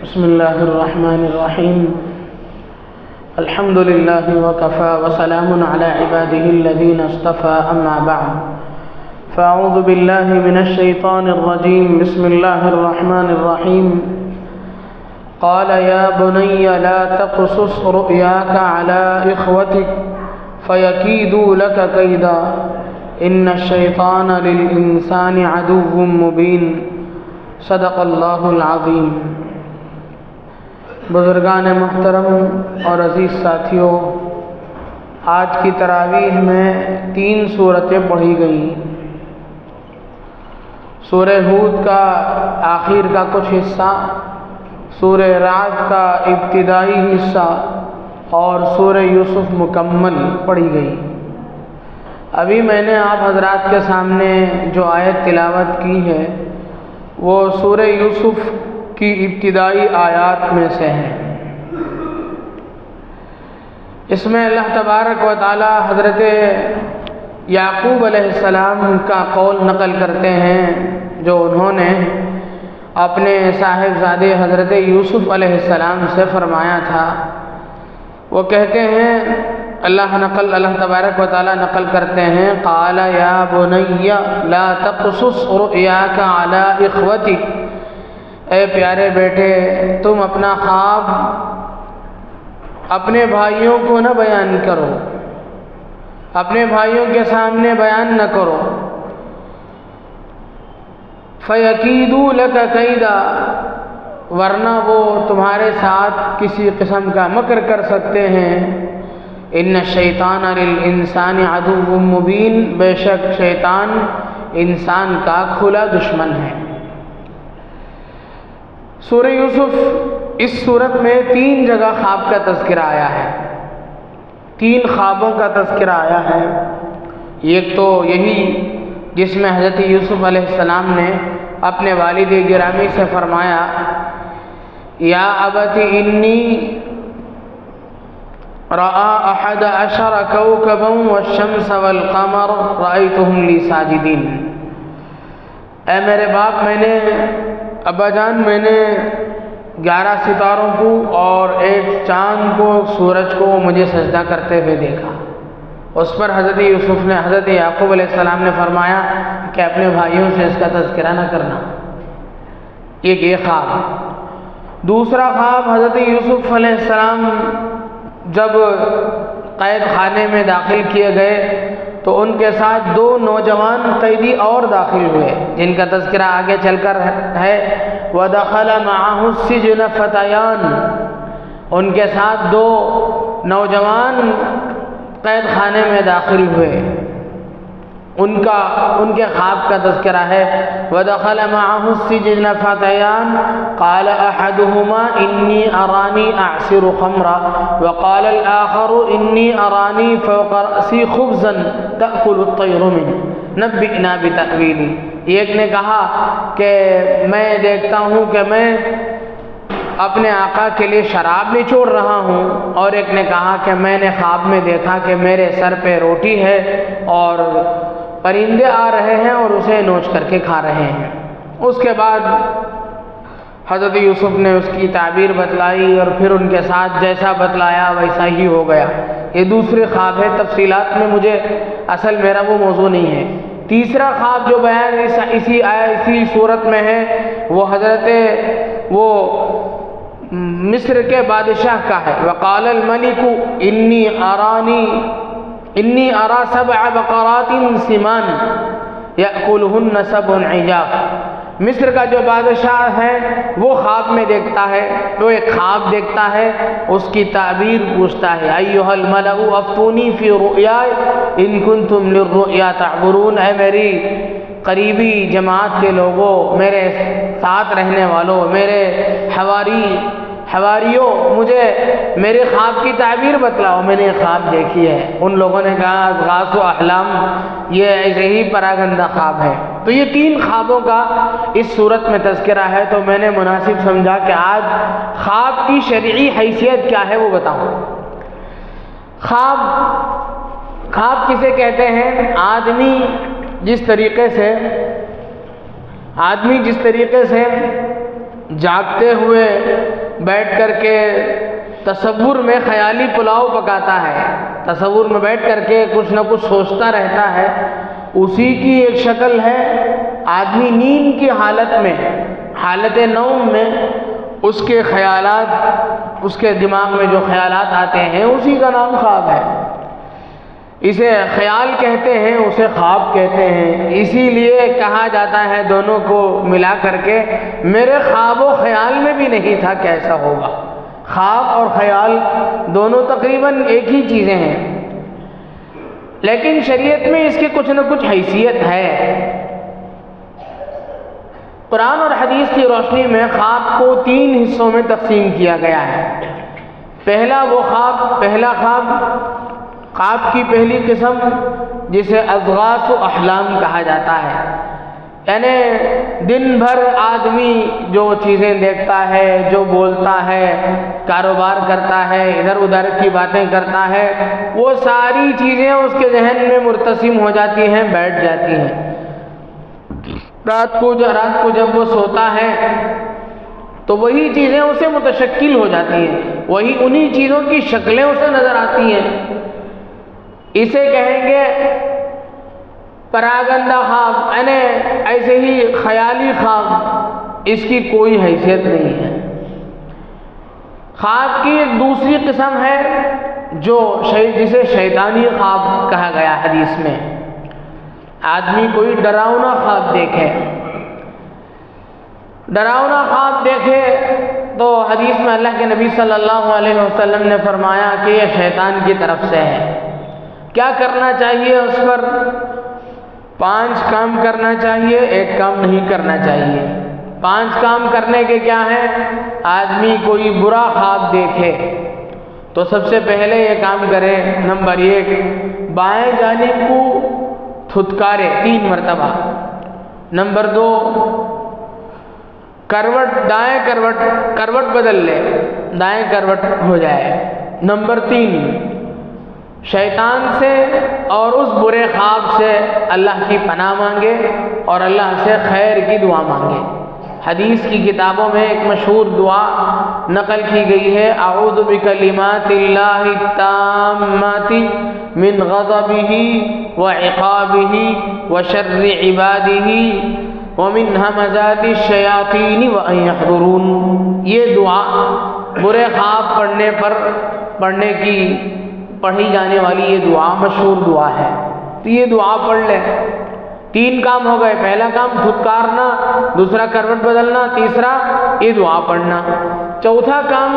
بسم الله الرحمن الرحيم. الحمد لله وكفى وسلام على عباده الذين اصطفى، أما بعد، فأعوذ بالله من الشيطان الرجيم. بسم الله الرحمن الرحيم. قال يا بني لا تقصص رؤياك على إخوتك فيكيدوا لك كيدا إن الشيطان للإنسان عدو مبين. صدق اللہ العظیم. بزرگان محترم اور عزیز ساتھیوں، آج کی تراویح میں 3 سورتیں پڑھی گئیں. سورہ ہود کا آخر کا کچھ حصہ، سورہ رعد کا ابتدائی حصہ اور سورہ یوسف مکمل پڑھی گئی. ابھی میں نے آپ حضرات کے سامنے جو آیت تلاوت کی ہے وہ سورہ یوسف کی ابتدائی آیات میں سے ہے. اس میں اللہ تبارک و تعالی حضرت یعقوب علیہ السلام کا قول نقل کرتے ہیں جو انہوں نے اپنے صاحبزادے حضرت یوسف علیہ السلام سے فرمایا تھا. وہ کہتے ہیں، اللہ تبارک و تعالی نقل کرتے ہیں، قال یا بنی لا تقصص رؤیاک علی اخوتک، اے پیارے بیٹے تم اپنا خواب اپنے بھائیوں کو نہ بیان کرو، اپنے بھائیوں کے سامنے بیان نہ کرو. فَيَكِيدُوا لَكَ كَيْدًا، ورنہ وہ تمہارے ساتھ کسی قسم کا مکر کر سکتے ہیں. ان الشیطان للانسان عدو مبین، بے شک شیطان انسان کا کھلا دشمن ہے. سورہ یوسف اس صورت میں 3 جگہ خواب کا تذکرہ آیا ہے، 3 خوابوں کا تذکرہ آیا ہے. ایک تو یہی جس میں حضرت یوسف علیہ السلام نے اپنے والد گرامی سے فرمایا، یا ابت انی رأى 11 كوكبا والشمس والقمر رأيتهم لي ساجدين. اے میرے باپ، میں نے ابا جان، میں نے 11 ستاروں کو اور ایک چاند کو، سورج کو مجھے سجدہ کرتے ہوئے دیکھا. اس پر حضرت یوسف نے، حضرت یعقوب علیہ السلام نے فرمایا کہ اپنے بھائیوں سے اس کا تذکرہ نہ کرنا. یہ خواب. دوسرا خواب، حضرت یوسف علیہ السلام جب قید خانے میں داخل کیے گئے تو ان کے ساتھ 2 نوجوان قیدی اور داخل ہوئے جن کا تذکرہ آگے چل کر ہے. وَدَخَلَ مَعَهُ السِّجْنَ فَتَيَانِ، ان کے ساتھ 2 نوجوان قید خانے میں داخل ہوئے. ان کے خواب کا تذکرہ ہے. وَدَخَلَ مَعَهُ السِّجْنَ فَتَيَانِ قَالَ أَحَدُهُمَا إِنِّي أَرَانِي أَعْصِرُ خَمْرًا وَقَالَ الْآخَرُ إِنِّي أَرَانِي فَوْقَ رَأْسِي خُبْزًا تَأْكُلُ الطَّيْرُ مِنْهُ نَبِّئْنَا بِتَأْوِيلِهِ. ایک نے کہا کہ میں دیکھتا ہوں کہ میں اپنے آقا کے لیے شراب نچوڑ رہا ہوں، اور ایک نے کہا کہ میں نے خواب میں دیکھا کہ میرے سر پہ روٹی ہے اور پرندے آ رہے ہیں اور اسے نوچ کر کے کھا رہے ہیں. اس کے بعد حضرت یوسف نے اس کی تعبیر بتلائی اور پھر ان کے ساتھ جیسا بتلایا ویسا ہی ہو گیا. یہ دوسرے خواب ہے، تفصیلات میں مجھے اصل میرا وہ موضوع نہیں ہے. تیسرا خواب جو بیان اسی صورت میں ہے وہ حضرت مصر کے بادشاہ کا ہے. وقال الملک انی ارا 7 بقرات سمان یأکلہن 7 عجاف. مصر کا جو بادشاہ ہے وہ خواب میں دیکھتا ہے، وہ ایک خواب دیکھتا ہے، اس کی تعبیر پوچھتا ہے، ایھا الملأ افتونی فی رؤیای ان کنتم للرؤیا تعبرون. اے میری قریبی جماعت کے لوگوں، میرے ساتھ رہنے والوں، میرے حواریوں، مجھے میرے خواب کی تعبیر بتلاؤ، میں نے خواب دیکھی ہے. ان لوگوں نے کہا غاث و احلام، یہ ایسے ہی پراگندہ خواب ہے. تو یہ 3 خوابوں کا اس صورت میں تذکرہ ہے، تو میں نے مناسب سمجھا کہ آج خواب کی شرعی حیثیت کیا ہے وہ بتاؤں. خواب کسے کہتے ہیں؟ آدمی جس طریقے سے جاگتے ہوئے بیٹھ کر کے تصور میں خیالی پلاؤ پکاتا ہے، تصور میں بیٹھ کر کے کچھ نہ کچھ سوچتا رہتا ہے، اسی کی ایک شکل ہے آدمی نیند کی حالت میں، حالت نوم میں اس کے خیالات، اس کے دماغ میں جو خیالات آتے ہیں اسی کا نام خواب ہے۔ اسے خیال کہتے ہیں، اسے خواب کہتے ہیں، اسی لیے کہا جاتا ہے دونوں کو ملا کر کے میرے خواب و خیال میں بھی نہیں تھا کہ ایسا ہوگا۔ خواب اور خیال دونوں تقریباً ایک ہی چیزیں ہیں، لیکن شریعت میں اس کی کچھ نہ کچھ حیثیت ہے۔ قرآن اور حدیث کی روشنی میں خواب کو 3 حصوں میں تقسیم کیا گیا ہے۔ پہلا خواب کی پہلی قسم جسے اضغاث و احلام کہا جاتا ہے، یعنی دن بھر آدمی جو چیزیں دیکھتا ہے، جو بولتا ہے، کاروبار کرتا ہے، ادھر ادھر کی باتیں کرتا ہے، وہ ساری چیزیں اس کے ذہن میں مرتسم ہو جاتی ہیں، بیٹھ جاتی ہیں۔ رات کو جب وہ سوتا ہے تو وہی چیزیں اسے متشکل ہو جاتی ہیں، وہی انہی چیزوں کی شکلیں اسے نظر آتی ہیں۔ اسے کہیں گے پراگندہ خواب، یعنی ایسے ہی خیالی خواب، اس کی کوئی حیثیت نہیں ہے۔ خواب کی ایک دوسری قسم ہے جسے شیطانی خواب کہا گیا حدیث میں۔ آدمی کوئی ڈراؤنا خواب دیکھے، تو حدیث میں اللہ کے نبی صلی اللہ علیہ وسلم نے فرمایا کہ یہ شیطان کی طرف سے ہے۔ کیا کرنا چاہیے اس پر؟ 5 کام کرنا چاہیے، 1 کام نہیں کرنا چاہیے۔ 5 کام کرنے کے کیا ہیں؟ آدمی کوئی برا خواب دیکھے تو سب سے پہلے یہ کام کرے، نمبر 1 بائیں جانب کو تھتکارے 3 مرتبہ۔ نمبر 2 دائیں کروٹ بدل لے، دائیں کروٹ ہو جائے۔ نمبر 3 شیطان سے اور اس برے خواب سے اللہ کی پناہ مانگے اور اللہ سے خیر کی دعا مانگے۔ حدیث کی کتابوں میں ایک مشہور دعا نقل کی گئی ہے، اعوذ بکلمات اللہ التامات من غضبہ وعقابہ وشر عبادہ ومن ہمزات الشیاطین وان یحضرون۔ یہ دعا برے خواب پڑھی جانے والی یہ دعا مشہور دعا ہے، تو یہ دعا پڑھ لے۔ 3 کام ہو گئے، پہلا کام دھتکارنا، دوسرا کروٹ بدلنا، تیسرا یہ دعا پڑھنا۔ چوتھا کام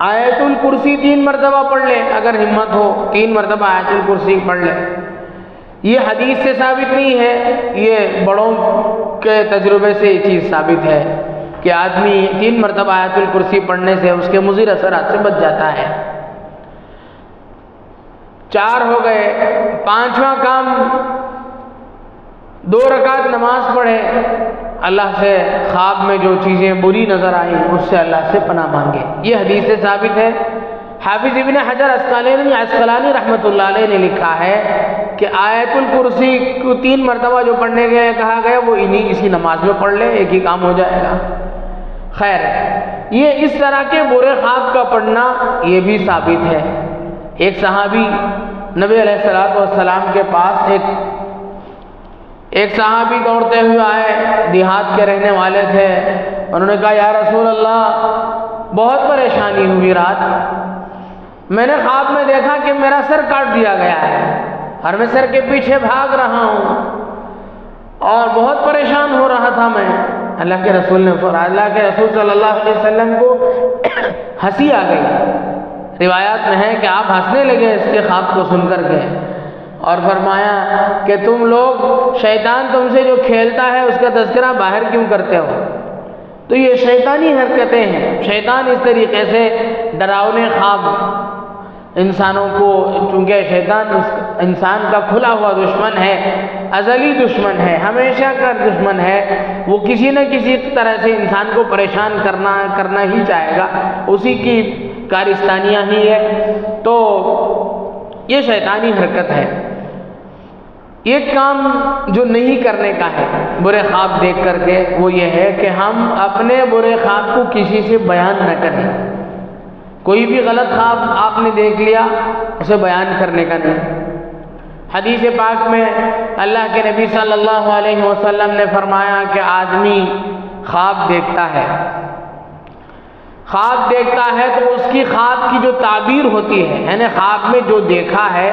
آیت الکرسی 3 مرتبہ پڑھ لے، اگر ہمت ہو 3 مرتبہ آیت الکرسی پڑھ لے۔ یہ حدیث سے ثابت نہیں ہے، یہ بڑوں کے تجربے سے یہ چیز ثابت ہے کہ آدمی 3 مرتبہ آیت الکرسی پڑھنے سے اس کے مضر اثرات سے بچ جاتا ہے۔ 4 ہو گئے۔ 5واں کام 2 رکعت نماز پڑھے، اللہ سے خواب میں جو چیزیں بری نظر آئیں اس سے اللہ سے پناہ مانگے۔ یہ حدیث سے ثابت ہے۔ حافظ ابن حجر عسقلانی رحمۃ اللہ علیہ نے لکھا ہے کہ آیت الکرسی کو 3 مرتبہ جو پڑھنے کے کہا گیا وہ اسی نماز میں پڑھ لے، ایک ہی کام ہو جائے گا۔ خیر، یہ اس طرح کے برے خواب کا پڑھنا یہ بھی ثابت ہے۔ ایک صحابی نبی علیہ السلام کے پاس ایک صحابی دوڑتے ہوئے آئے، دیہات کے رہنے والے تھے۔ انہوں نے کہا یا رسول اللہ بہت پریشانی ہوئی رات، میں نے خواب میں دیکھا کہ میرا سر کاٹ دیا گیا ہے اور میں سر کے پیچھے بھاگ رہا ہوں اور بہت پریشان ہو رہا تھا میں۔ اللہ کے رسول صلی اللہ علیہ وسلم کو ہنسی آ گئی۔ روایات میں ہے کہ آپ ہنسنے لگے اس کے خواب کو سن کر کے اور فرمایا کہ تم لوگ شیطان تم سے جو کھیلتا ہے اس کا تذکرہ باہر کیوں کرتے ہو؟ تو یہ شیطانی حرکتیں ہیں۔ شیطان اس طریقے سے ڈراؤنے خواب انسانوں کو، چونکہ شیطان انسان کا کھلا ہوا دشمن ہے، ازلی دشمن ہے، ہمیشہ کا دشمن ہے، وہ کسی نہ کسی طرح سے انسان کو پریشان کرنا ہی چاہے گا، اسی کی کارستانیاں ہی ہے، تو یہ شیطانی حرکت ہے۔ ایک کام جو نہیں کرنے کا ہے برے خواب دیکھ کر کے، وہ یہ ہے کہ ہم اپنے برے خواب کو کسی سے بیان نہ کریں۔ کوئی بھی غلط خواب آپ نے دیکھ لیا، اسے بیان کرنے کا نہیں۔ حدیث پاک میں اللہ کے نبی صلی اللہ علیہ وسلم نے فرمایا کہ آدمی خواب دیکھتا ہے، خواب دیکھتا ہے تو اس کی خواب کی جو تعبیر ہوتی ہے، یعنی خواب میں جو دیکھا ہے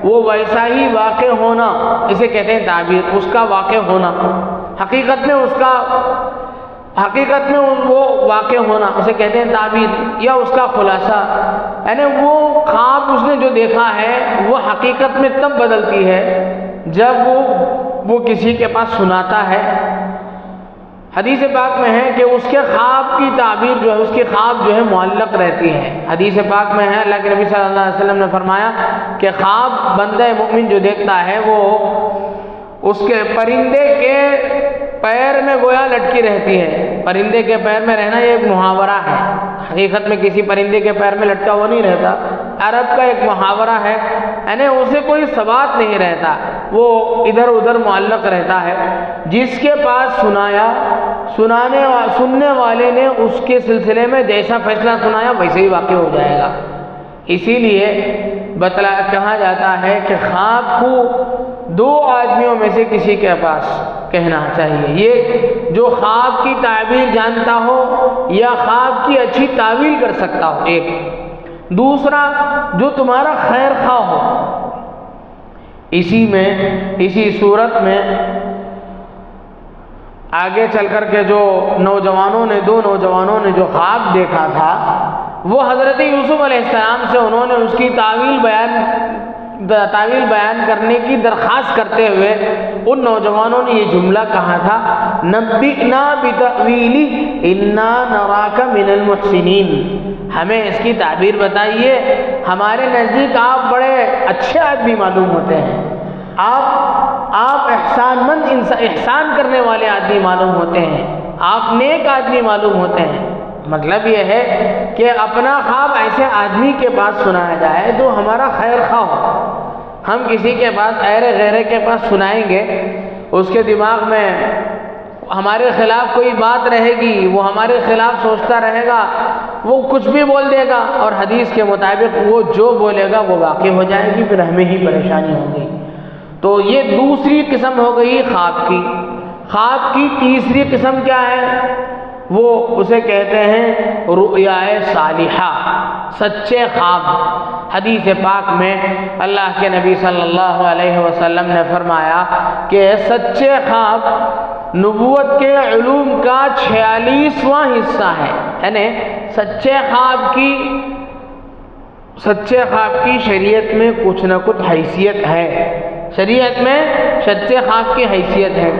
وہ ویسا ہی واقع ہونا، اسے کہتے ہیں تعبیر، اس کا واقع ہونا، حقیقت میں وہ واقع ہونا، اسے کہتے ہیں تعبیر یا اس کا خلاصہ۔ یعنی وہ خواب اس نے جو دیکھا ہے وہ حقیقت میں تب بدلتی ہے جب وہ کسی کے پاس سناتا ہے۔ حدیث پاک میں ہے کہ اس کے خواب کی تعبیر جو ہے، اس کی خواب جو ہے معلق رہتی ہے۔ حدیث پاک میں ہے اللہ کے نبی صلی اللہ علیہ وسلم نے فرمایا کہ خواب بندہ مومن جو دیکھتا ہے وہ اس کے پرندے کے پیر میں گویا لٹکی رہتی ہے۔ پرندے کے پیر میں رہنا یہ ایک محاورہ ہے، حقیقت میں کسی پرندے کے پیر میں لٹکا وہ نہیں رہتا، عرب کا ایک محاورہ ہے، یعنی اسے کوئی ثبات نہیں رہتا، وہ ادھر ادھر معلق رہتا ہے۔ جس کے پاس سننے والے نے اس کے سلسلے میں جیسا فیصلہ سنایا ویسے ہی واقع ہو جائے گا۔ اسی لیے کہا جاتا ہے کہ خواب کو دو آدمیوں میں سے کسی کے پاس کہنا چاہیے، یہ جو خواب کی تعبیر جانتا ہو یا خواب کی اچھی تعویل کر سکتا ہو ایک، دوسرا جو تمہارا خیر خواہ ہو۔ اسی صورت میں آگے چل کر کے جو دو نوجوانوں نے جو خواب دیکھا تھا وہ حضرت یوسف علیہ السلام سے انہوں نے اس کی تعویل بیان کرنے کی درخواست کرتے ہوئے ان نوجوانوں نے یہ جملہ کہا تھا، نبئنا بتأویلہ انا نراک من المحسنین، ہمیں اس کی تعبیر بتائیے، ہمارے نزدیک آپ بڑے اچھے آدمی معلوم ہوتے ہیں، آپ احسان کرنے والے آدمی معلوم ہوتے ہیں، آپ نیک آدمی معلوم ہوتے ہیں۔ مطلب یہ ہے کہ اپنا خواب ایسے آدمی کے پاس سنایا جائے جو ہمارا خیر خواہ ہو۔ ہم کسی کے پاس ایرے غیرے کے پاس سنائیں گے، اس کے دماغ میں ہمارے خلاف کوئی بات رہے گی، وہ ہمارے خلاف سوچتا رہے گا، وہ کچھ بھی بول دے گا، اور حدیث کے مطابق وہ جو بولے گا وہ واقع ہو جائے گی، پھر ہمیں ہی پریشانی ہوگی۔ تو یہ دوسری قسم ہو گئی خواب کی۔ خواب کی تیسری قسم کیا ہے؟ وہ اسے کہتے ہیں رؤیا صالحہ، سچے خواب۔ حدیث پاک میں اللہ کے نبی صلی اللہ علیہ وسلم نے فرمایا کہ سچے خواب نبوت کے علوم کا 46واں حصہ ہے، یعنی سچے خواب کی شریعت میں کچھ نہ کچھ حیثیت ہے، شریعت میں سچے خواب کی حیثیت ہے۔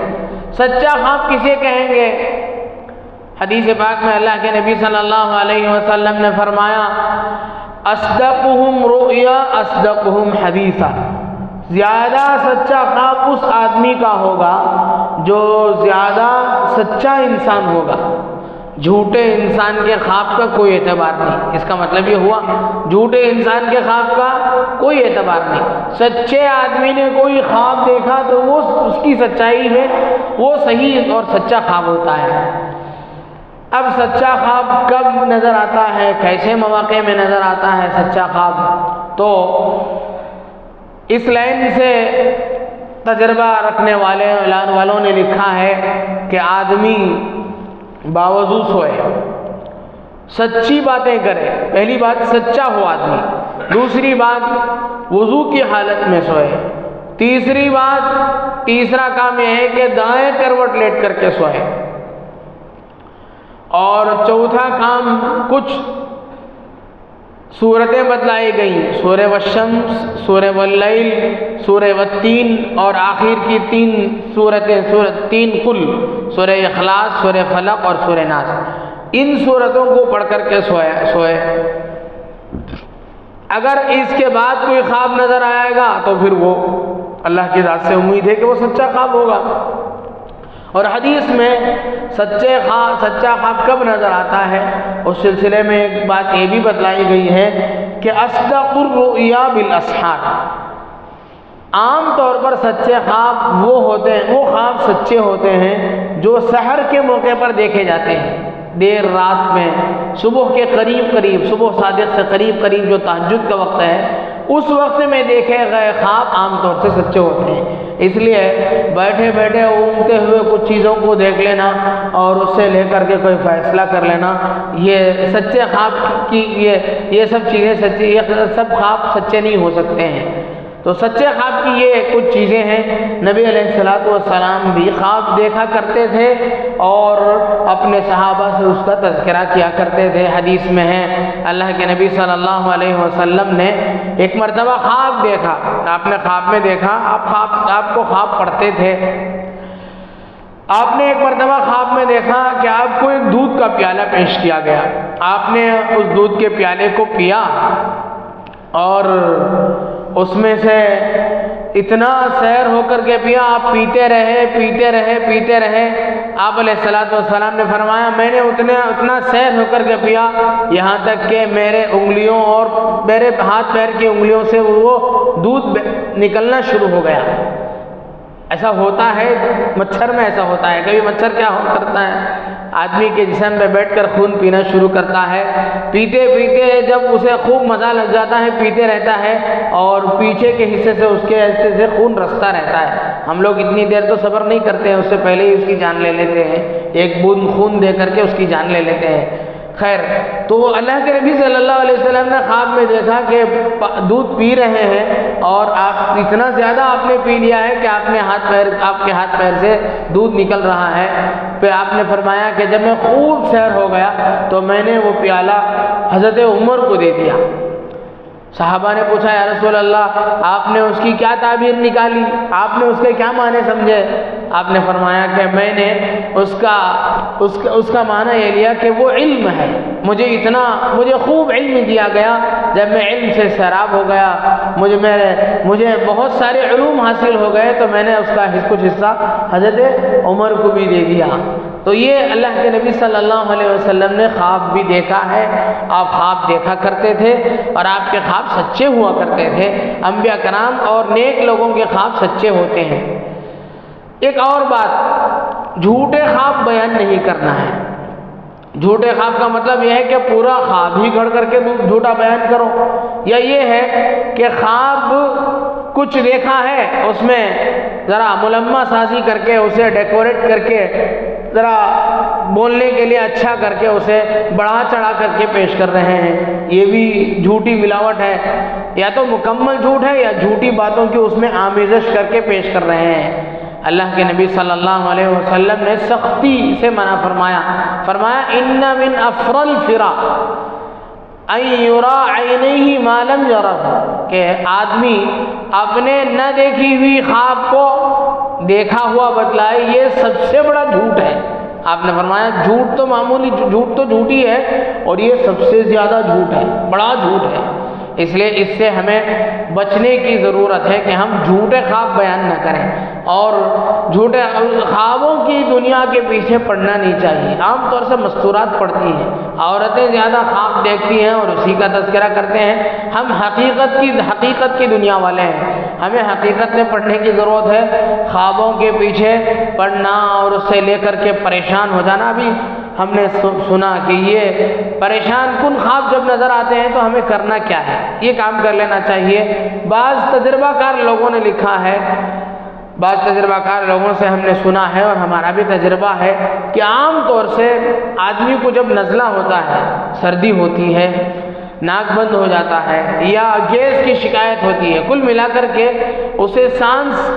سچا خواب کسے کہیں گے؟ حدیث پاک میں اللہ کے نبی صلی اللہ علیہ وسلم نے فرمایا اصدقہم رؤیا اصدقہم حدیثا، زیادہ سچا خواب اس آدمی کا ہوگا جو زیادہ سچا انسان ہوگا۔ جھوٹے انسان کے خواب کا کوئی اعتبار نہیں، اس کا مطلب یہ ہوا جھوٹے انسان کے خواب کا کوئی اعتبار نہیں۔ سچے آدمی نے کوئی خواب دیکھا تو وہ اس کی سچائی میں وہ صحیح اور سچا خواب ہوتا ہے۔ اب سچا خواب کب نظر آتا ہے، کیسے مواقع میں نظر آتا ہے سچا خواب؟ تو اس لائن سے تجربہ رکھنے والوں نے لکھا ہے کہ آدمی باوضو سوئے، سچی باتیں کرے، پہلی بات سچا ہو آدمی، دوسری بات وضو کی حالت میں سوئے، تیسرا کام یہ ہے کہ دائیں کروٹ لیٹ کر کے سوئے، اور چوتھا کام کچھ صورتیں بتلائی گئیں، سورہ والشمس، سورہ واللیل، سورہ والتین، اور آخر کی تین کل، سورہ اخلاص، سورہ فلق اور سورہ ناس، ان صورتوں کو پڑھ کر کے سوئے۔ اگر اس کے بعد کوئی خواب نظر آئے گا تو پھر وہ اللہ کی ذات سے امید ہے کہ وہ سچا خواب ہوگا۔ اور حدیث میں سچا خواب کب نظر آتا ہے، اس سلسلے میں ایک بات یہ بھی بتلائی گئی ہے کہ اصدق الرؤیا بالاسحار، عام طور پر سچے خواب وہ ہوتے ہیں، وہ خواب سچے ہوتے ہیں جو سحر کے موقع پر دیکھے جاتے ہیں، دیر رات میں، صبح کے قریب، صبح صادق سے قریب جو تہجد کا وقت ہے، اس وقت میں دیکھے گئے خواب عام طور سے سچے ہوتے ہیں۔ اس لیے بیٹھے بیٹھے اونگتے ہوئے کچھ چیزوں کو دیکھ لینا اور اس سے لے کر کے کوئی فیصلہ کر لینا، یہ سچے خواب کی یہ سب چیزیں سچی، یہ سب خواب سچے نہیں ہو سکتے ہیں۔ تو سچے خواب کی یہ کچھ چیزیں ہیں۔ نبی علیہ الصلوۃ والسلام بھی خواب دیکھا کرتے تھے اور اپنے صحابہ سے اس کا تذکرہ کیا کرتے تھے۔ حدیث میں ہے اللہ کے نبی صلی اللہ علیہ وسلم نے ایک مرتبہ خواب دیکھا، آپ نے خواب میں دیکھا، آپ کو خواب پڑھتے تھے، آپ نے ایک مرتبہ خواب میں دیکھا کہ آپ کو ایک دودھ کا پیالہ پیش کیا گیا، آپ نے اس دودھ کے پیالے کو پیا اور اس میں سے اتنا سیر ہو کر کے پیا، آپ پیتے رہے۔ آپ علیہ الصلوۃ والسلام نے فرمایا میں نے اتنا سیر ہو کر کے پیا یہاں تک کہ میرے انگلیوں اور میرے ہاتھ پیر کی انگلیوں سے وہ دودھ نکلنا شروع ہو گیا۔ ایسا ہوتا ہے مچھر میں، ایسا ہوتا ہے کبھی مچھر کیا کرتا ہے، آدمی کے جسم پہ بیٹھ کر خون پینا شروع کرتا ہے، پیتے جب اسے خوب مزہ لگ جاتا ہے پیتے رہتا ہے اور پیچھے کے حصے سے اس کے حصے سے خون رستا رہتا ہے۔ ہم لوگ اتنی دیر تو صبر نہیں کرتے ہیں، اس سے پہلے ہی اس کی جان لے لیتے ہیں، ایک بوند خون دے کر کے اس کی جان لے لیتے ہیں۔ خیر، تو اللہ کے نبی صلی اللہ علیہ وسلم نے خواب میں دیکھا کہ دودھ پی رہے ہیں اور آپ اتنا زیادہ آپ نے پی لیا ہے کہ آپ کے ہاتھ پیر سے دودھ نکل رہا ہے۔ پھر آپ نے فرمایا کہ جب میں خوب سیر ہو گیا تو میں نے وہ پیالہ حضرت عمر کو دے دیا۔ صحابہ نے پوچھا یا رسول اللہ آپ نے اس کی کیا تعبیر نکالی، آپ نے اس کے کیا معنی سمجھے؟ آپ نے فرمایا کہ میں نے اس کا معنی یہ لیا کہ وہ علم ہے، مجھے خوب علم دیا گیا، جب میں علم سے سیراب ہو گیا، مجھے بہت سارے علوم حاصل ہو گئے تو میں نے اس کا کچھ حصہ حضرت عمر کو بھی دے دیا۔ تو یہ اللہ کے نبی صلی اللہ علیہ وسلم نے خواب بھی دیکھا ہے، آپ خواب دیکھا کرتے تھے اور آپ کے خواب سچے ہوا کرتے تھے۔ انبیاء کرام اور نیک لوگوں کے خواب سچے ہوتے ہیں۔ ایک اور بات، جھوٹے خواب بیان نہیں کرنا ہے۔ جھوٹے خواب کا مطلب یہ ہے کہ پورا خواب ہی گھڑ کر کے جھوٹا بیان کرو، یا یہ ہے کہ خواب کچھ دیکھا ہے اس میں ذرا ملمہ سازی کر کے اسے ڈیکوریٹ کر کے ذرا بولنے کے لیے اچھا کر کے اسے بڑھا چڑھا کر کے پیش کر رہے ہیں، یہ بھی جھوٹی ملاوٹ ہے، یا تو مکمل جھوٹ ہے یا جھوٹی باتوں کی اس میں آمیزش کر کے پیش کر رہے ہیں۔ اللہ کے نبی صلی اللہ علیہ وسلم نے سختی سے منع فرمایا ان من افر الفرا ان یرا عینیہ ما لم یرہ، کہ آدمی اپنے نہ دیکھی ہوئی خواب کو دیکھا ہوا بتلائے، یہ سب سے بڑا جھوٹ ہے۔ آپ نے فرمایا جھوٹ تو معمولی جھوٹ تو جھوٹی ہے اور یہ سب سے زیادہ جھوٹ ہے، بڑا جھوٹ ہے۔ اس لیے اس سے ہمیں بچنے کی ضرورت ہے کہ ہم جھوٹے خواب بیان نہ کریں اور جھوٹے خوابوں کی دنیا کے پیچھے پڑنا نہیں چاہیے۔ عام طور سے مستورات پڑتی ہیں، عورتیں زیادہ خواب دیکھتی ہیں اور اسی کا تذکرہ کرتے ہیں۔ ہم حقیقت کی دنیا والے ہیں، ہمیں حقیقت میں پڑھنے کی ضرورت ہے۔ خوابوں کے پیچھے پڑنا اور اس سے لے کر کے پریشان ہو جانا بھی ہم نے سنا کہ یہ پریشان کن خواب جب نظر آتے ہیں تو ہمیں کرنا کیا ہے، یہ کام کر لینا چاہیے۔ بعض تجربہ کار لوگوں نے لکھا ہے، بعض تجربہ کار لوگوں سے ہم نے سنا ہے اور ہمارا بھی تجربہ ہے کہ عام طور سے آدمی کو جب نزلہ ہوتا ہے، سردی ہوتی ہے، ناک بند ہو جاتا ہے یا گیس کی شکایت ہوتی ہے، کل ملا کر کے اسے سانس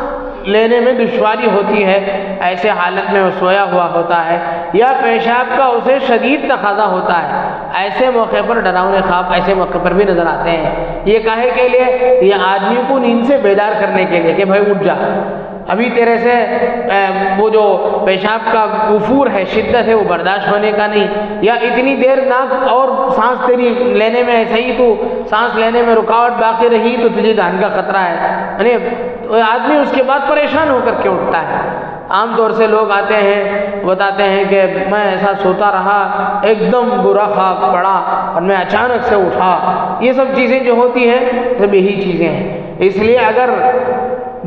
لینے میں دشواری ہوتی ہے، ایسے حالت میں وہ سویا ہوا ہوتا ہے یا پیشاب کا اسے شدید تقاضا ہوتا ہے، ایسے موقع پر ڈراؤنے خواب ایسے موقع پر بھی نظر آتے ہیں۔ یہ کاہے کے لیے؟ یہ آدمی کو نیند سے بیدار کرنے کے لیے کہ بھائی اٹھ جا، ابھی تیرے سے وہ جو پیشاب کا وفور ہے، شدت ہے، وہ برداشت ہونے کا نہیں، یا اتنی دیر ناک اور سانس تیری لینے میں ایسا ہی تو سانس لینے میں رکاوٹ باقی رہی تو تجھے جان کا خطرہ ہے، یعنی آدمی اس کے بعد پریشان ہو کر کے اٹھتا ہے۔ عام طور سے لوگ آتے ہیں بتاتے ہیں کہ میں ایسا سوتا رہا، ایک دم برا خواب پڑا اور میں اچانک سے اٹھا۔ یہ سب چیزیں جو ہوتی ہیں سب یہی چیزیں ہیں۔ اس لیے اگر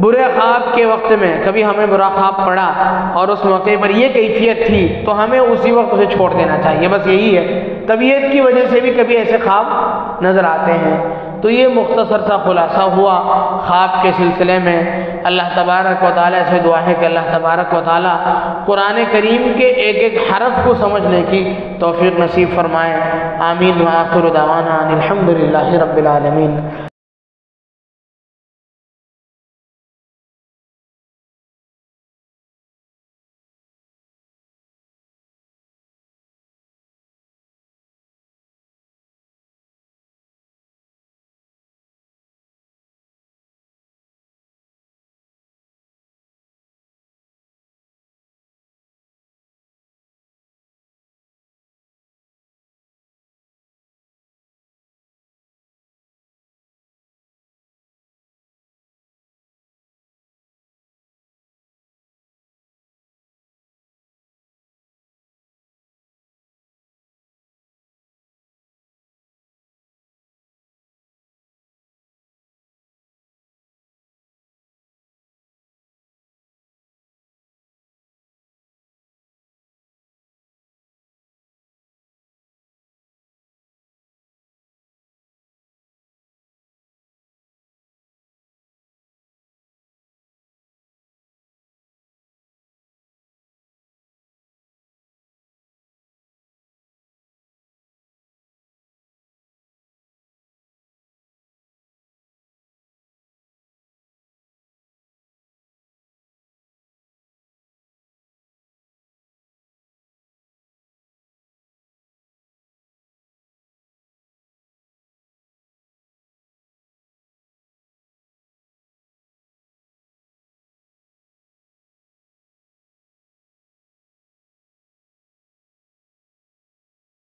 برے خواب کے وقت میں کبھی ہمیں برا خواب پڑا اور اس موقع پر یہ کیفیت تھی تو ہمیں اسی وقت اسے چھوڑ دینا چاہیے، بس یہی ہے۔ طبیعت کی وجہ سے بھی کبھی ایسے خواب نظر آتے ہیں۔ تو یہ مختصر سا خلاصہ ہوا خواب کے سلسلے میں۔ اللہ تبارک و تعالیٰ سے دعا ہے کہ اللہ تبارک و تعالیٰ قرآن کریم کے ایک ایک حرف کو سمجھنے کی توفیق نصیب فرمائے۔ آمین۔ وآخر دعوانا ان الحمد للہ رب العالمین۔